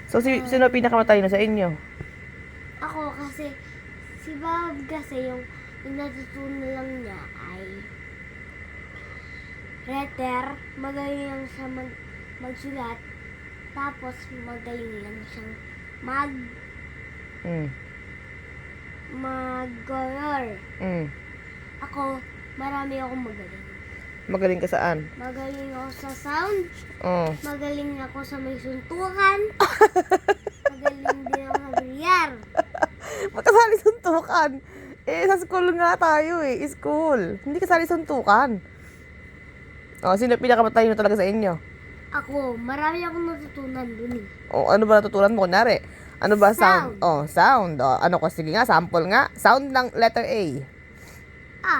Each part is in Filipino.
So, sino pinakamatalino sa inyo? Ako kasi, si Bob kasi yung natutunan lang niya ay letter, magaling lang siya magsulat, tapos magaling lang siyang Mm. mag-color. Mm. Ako, marami akong magaling. Magaling ka saan? Magaling ako sa sound, Oh. magaling ako sa may suntukan, magaling din ako sa bilyar. Magkasali suntukan. Eh, sa school nga tayo eh. School. Hindi kasali suntukan. Oh, sino pinakamatalino talaga sa inyo? Ako, marami akong natutunan dun eh. Oh, ano ba natutunan mo? Kunyari, ano ba sound? Sound. Oh, sound. Oh, ano ko? Sige nga, sample nga. Sound ng letter A. A,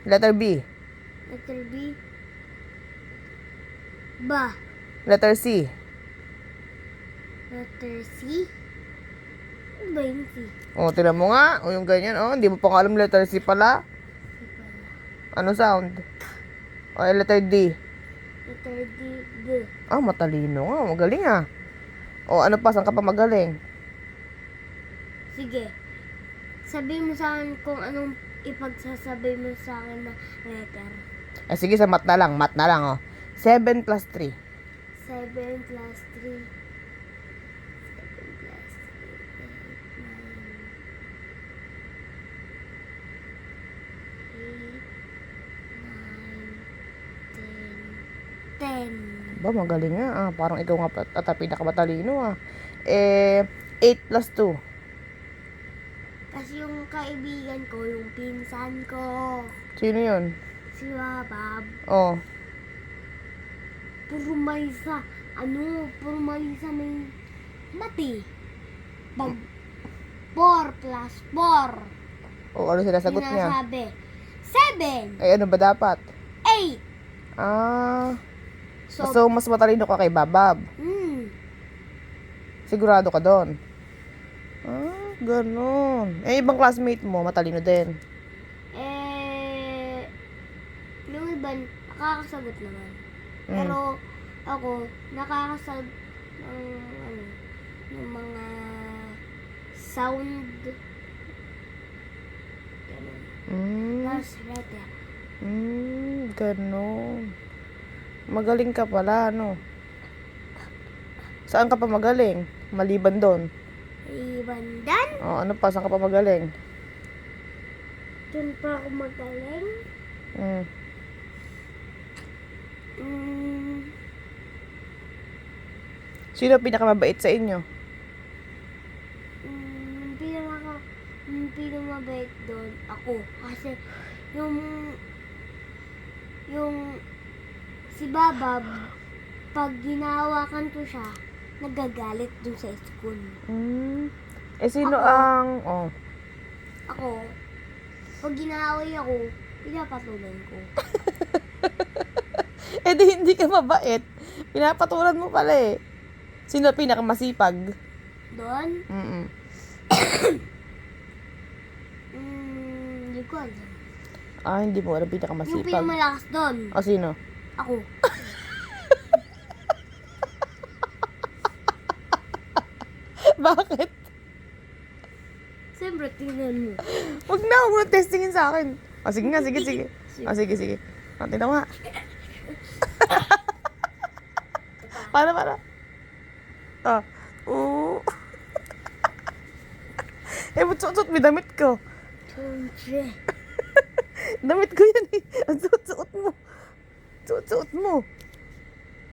Letter B. letter B, ba, Letter C. letter C, ano ba yung C? Oh, tinan mo nga. Oh, yung ganyan. Oh, hindi mo pa nga alam letter C pala. C pala. Ano sound? Oh, letter D. Letter D, D. Ah, matalino nga. Magaling ah. Oh, ano pa? Saan ka pa magaling? Sige, sabihin mo sa akin kung anong ipagsasabi mo sa akin na letter. Eh, sige, sa math na lang. Math na lang, oh. 7 plus 3. 7 plus 3. 7 plus 3, 8, 9, 10. Ba, magaling nga. Ah, parang ikaw nga at pinakamatalino ah. Eh, 8 plus 2. Kasi yung kaibigan ko, yung pinsan ko, Sino yun? si Wabab, Oh. puro may mati. Pag 4 plus 4, Oh, ano sinasagot niya? sinasabi, 7, Eh, ano ba dapat? 8. Ah, So, so mas matalino ka kay Babab. Sigurado ka doon. Ah, ganun. Eh, ibang classmate mo, matalino din. yung iba, nakakasagot naman. Mm. Pero, ako, nakakasagot ng mga sound. Ganun. Plus letter. Ganun. Magaling ka pala, ano? Saan ka pa magaling? Maliban doon. Ibandan. Oh, ano pa? Saan ka pa magaling? Doon pa ako magaling. Mm. Sino pinakamabait sa inyo? Yung pinakamabait doon, ako. Kasi, yung si Babab, pag ginawakan ko siya, nagagalit dun sa school. Eh, sino Ako. ang... Oh. Ako, pag ginaway ako, pinapatulan ko. Eh, di hindi ka mabait. Pinapatulan mo pala eh. Sino pinakamasipag? Doon, Mm-mm. hindi ko alam. Ah, hindi mo alam Yung pinakamasipag. pinakamalakas doon, O, sino? ako. Bakit? Siyempre, tingnan mo. Huwag mo na testingin sa akin. O, sige nga, sige. O, sige. O, tingnan mo nga. Para. Ah. Oo. Eh, ba't suot may damit ko? Siyempre. Damit ko yan eh. Ang suot mo. Suot mo.